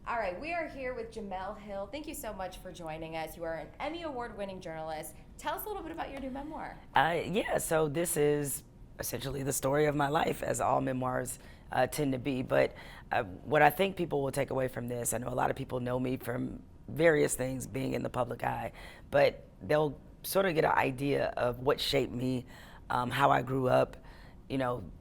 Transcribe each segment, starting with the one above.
All right, we are here with Jemele Hill. Thank you so much for joining us. You are an Emmy Award-winning journalist. Tell us a little bit about your new memoir. Yeah, so this is essentially the story of my life, as all memoirs tend to be. But what I think people will take away from this, I know a lot of people know me from various things being in the public eye, but they'll sort of get an idea of what shaped me, how I grew up,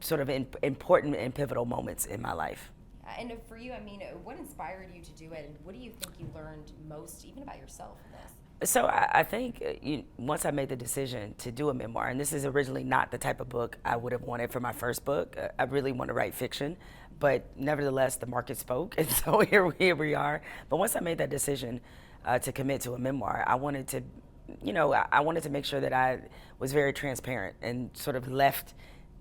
sort of important and pivotal moments in my life. And for you, I mean, what inspired you to do it, and what do you think you learned most, even about yourself in this? So I think once I made the decision to do a memoir, and this is originally not the type of book I would have wanted for my first book. I really want to write fiction, but nevertheless, the market spoke, and so here we are. But once I made that decision to commit to a memoir, I wanted to, I wanted to make sure that I was very transparent and sort of left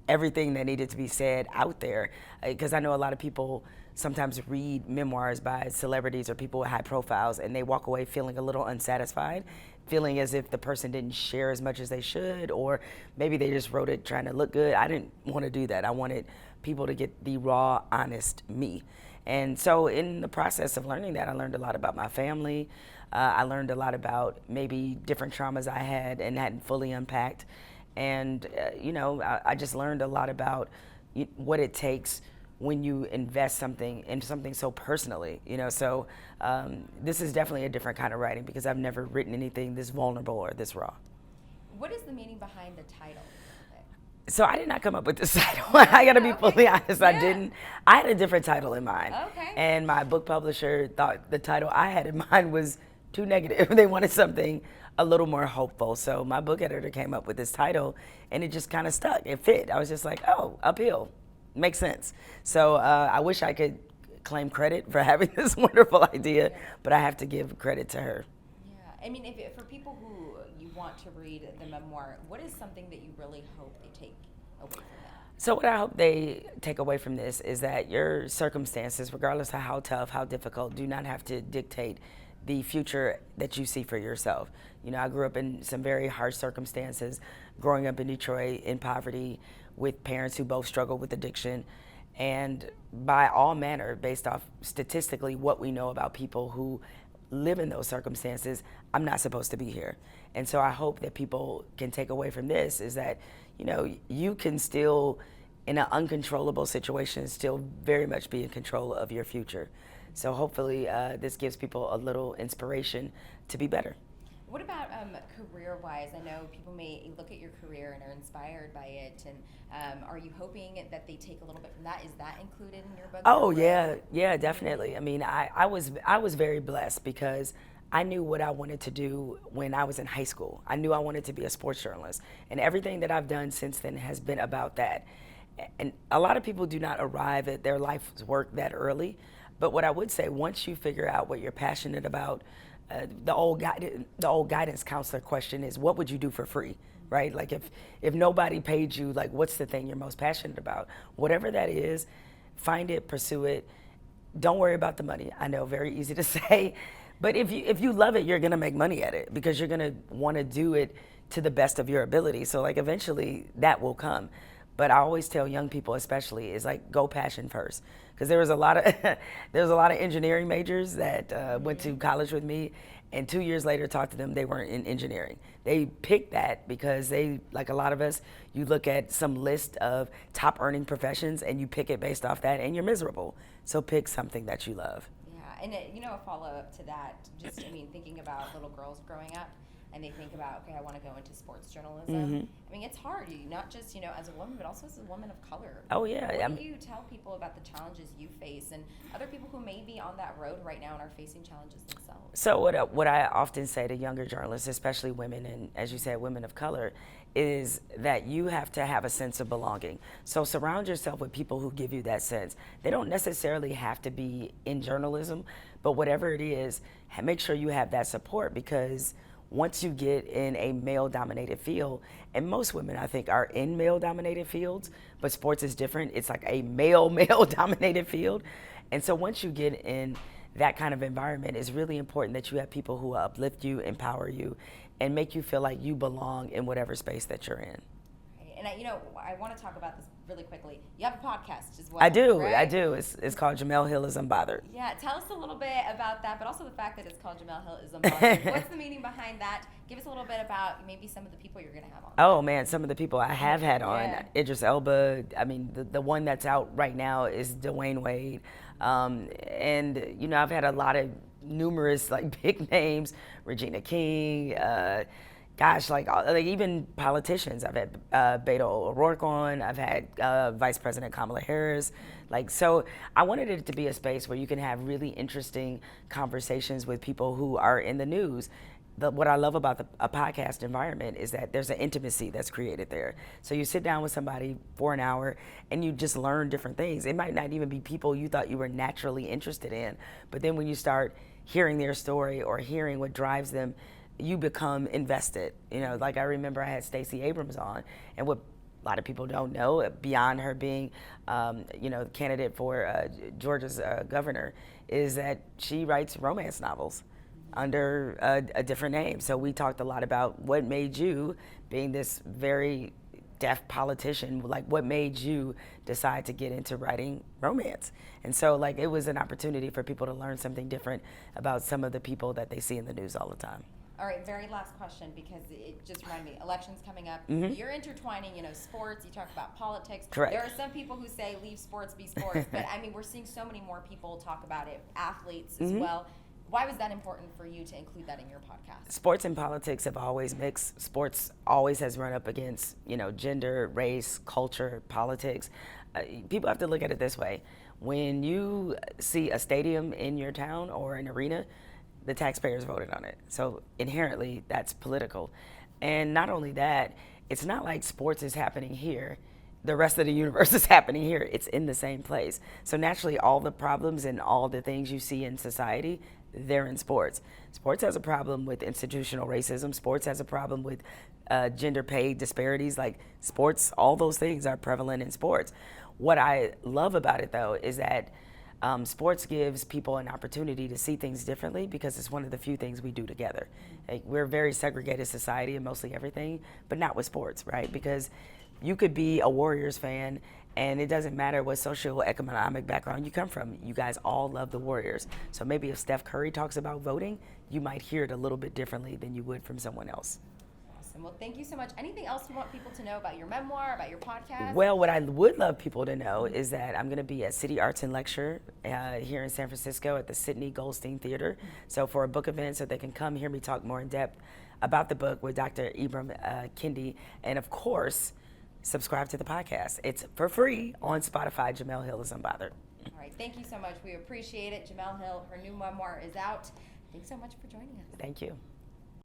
everything that needed to be said out there, because I know a lot of people sometimes read memoirs by celebrities or people with high profiles and they walk away feeling a little unsatisfied, feeling as if the person didn't share as much as they should, or maybe they just wrote it trying to look good. I didn't want to do that. I wanted people to get the raw, honest me. And so in the process of learning that, I learned a lot about my family. I learned a lot about maybe different traumas I had and hadn't fully unpacked. And, I just learned a lot about what it takes when you invest something into something so personally, So this is definitely a different kind of writing because I've never written anything this vulnerable or this raw. What is the meaning behind the title? So I did not come up with this title. I got to be fully honest. Yeah. I didn't. I had a different title in mind. Okay. And my book publisher thought the title I had in mind was too negative. They wanted something a little more hopeful. So my book editor came up with this title and it just kind of stuck. It fit. I was just like, oh, uphill. Makes sense. So I wish I could claim credit for having this wonderful idea, but I have to give credit to her. Yeah, I mean, if for people who you want to read the memoir, what is something that you really hope they take away from that? So what I hope they take away from this is that your circumstances, regardless of how tough, how difficult, do not have to dictate the future that you see for yourself. I grew up in some very harsh circumstances, growing up in Detroit in poverty with parents who both struggled with addiction. And by all manner, based off statistically what we know about people who live in those circumstances, I'm not supposed to be here. And so I hope that people can take away from this is that, you can still, in an uncontrollable situation, still very much be in control of your future. So hopefully this gives people a little inspiration to be better. What about career-wise? I know people may look at your career and are inspired by it. And are you hoping that they take a little bit from that? Is that included in your book? Oh yeah, definitely. I mean, I was very blessed because I knew what I wanted to do when I was in high school. I knew I wanted to be a sports journalist, and everything that I've done since then has been about that. And a lot of people do not arrive at their life's work that early. But what I would say, once you figure out what you're passionate about, the old guidance counselor question is, what would you do for free, right? Like if nobody paid you, like what's the thing you're most passionate about? Whatever that is, find it, pursue it. Don't worry about the money. I know, very easy to say, but if you love it, you're gonna make money at it because you're gonna want to do it to the best of your ability. So like eventually that will come. But I always tell young people, especially, is like go passion first, because there was a lot of there's a lot of engineering majors that went to college with me, and 2 years later talked to them, they weren't in engineering. They picked that because they, like a lot of us, you look at some list of top earning professions and you pick it based off that, and you're miserable. So pick something that you love. Yeah, and a follow-up to that, just, I mean, thinking about little girls growing up, and they think about, okay, I want to go into sports journalism. Mm-hmm. I mean, it's hard, not just, as a woman, but also as a woman of color. Oh, yeah. What do you tell people about the challenges you face and other people who may be on that road right now and are facing challenges themselves? So what I often say to younger journalists, especially women, and as you said, women of color, is that you have to have a sense of belonging. So surround yourself with people who give you that sense. They don't necessarily have to be in journalism, but whatever it is, make sure you have that support, because once you get in a male-dominated field, and most women, I think, are in male-dominated fields, but sports is different. It's like a male-dominated field. And so once you get in that kind of environment, it's really important that you have people who uplift you, empower you, and make you feel like you belong in whatever space that you're in. And I want to talk about this really quickly, you have a podcast as well. I do. Right? I do. It's called Jemele Hill is Unbothered. Yeah, tell us a little bit about that, but also the fact that it's called Jemele Hill is Unbothered. What's the meaning behind that? Give us a little bit about maybe some of the people you're going to have on. Oh man, some of the people I have had on, Yeah. Idris Elba. I mean, the one that's out right now is Dwayne Wade, and you know I've had a lot of numerous like big names, Regina King. Gosh, like even politicians. I've had Beto O'Rourke on. I've had Vice President Kamala Harris. Like, so I wanted it to be a space where you can have really interesting conversations with people who are in the news. What I love about a podcast environment is that there's an intimacy that's created there. So you sit down with somebody for an hour and you just learn different things. It might not even be people you thought you were naturally interested in, but then when you start hearing their story or hearing what drives them, you become invested. You know, like I remember I had Stacey Abrams on, and what a lot of people don't know, beyond her being, you know, candidate for Georgia's governor, is that she writes romance novels under a different name. So we talked a lot about what made you, being this very deaf politician, like what made you decide to get into writing romance. And so like it was an opportunity for people to learn something different about some of the people that they see in the news all the time. All right, very last question, because it just reminded me, elections coming up. Mm-hmm. You're intertwining, you know, sports, you talk about politics. Correct. There are some people who say leave sports, be sports, but I mean, we're seeing so many more people talk about it, athletes as well. Why was that important for you to include that in your podcast? Sports and politics have always mixed. Sports always has run up against, you know, gender, race, culture, politics. People have to look at it this way. When you see a stadium in your town or an arena, the taxpayers voted on it. So inherently, that's political. And not only that, it's not like sports is happening here. The rest of the universe is happening here. It's in the same place. So naturally, all the problems and all the things you see in society, they're in sports. Sports has a problem with institutional racism. Sports has a problem with gender pay disparities. Like sports, all those things are prevalent in sports. What I love about it, though, is that sports gives people an opportunity to see things differently because it's one of the few things we do together. Like, we're a very segregated society in mostly everything, but not with sports, right? Because you could be a Warriors fan and it doesn't matter what socioeconomic background you come from. You guys all love the Warriors. So maybe if Steph Curry talks about voting, you might hear it a little bit differently than you would from someone else. Well, thank you so much. Anything else you want people to know about your memoir, about your podcast? Well, what I would love people to know is that I'm going to be at City Arts and Lecture here in San Francisco at the Sidney Goldstein Theater. So for a book event, so they can come hear me talk more in depth about the book with Dr. Ibram Kendi. And of course, subscribe to the podcast. It's for free on Spotify. Jemele Hill is Unbothered. All right. Thank you so much. We appreciate it. Jemele Hill, her new memoir is out. Thanks so much for joining us. Thank you.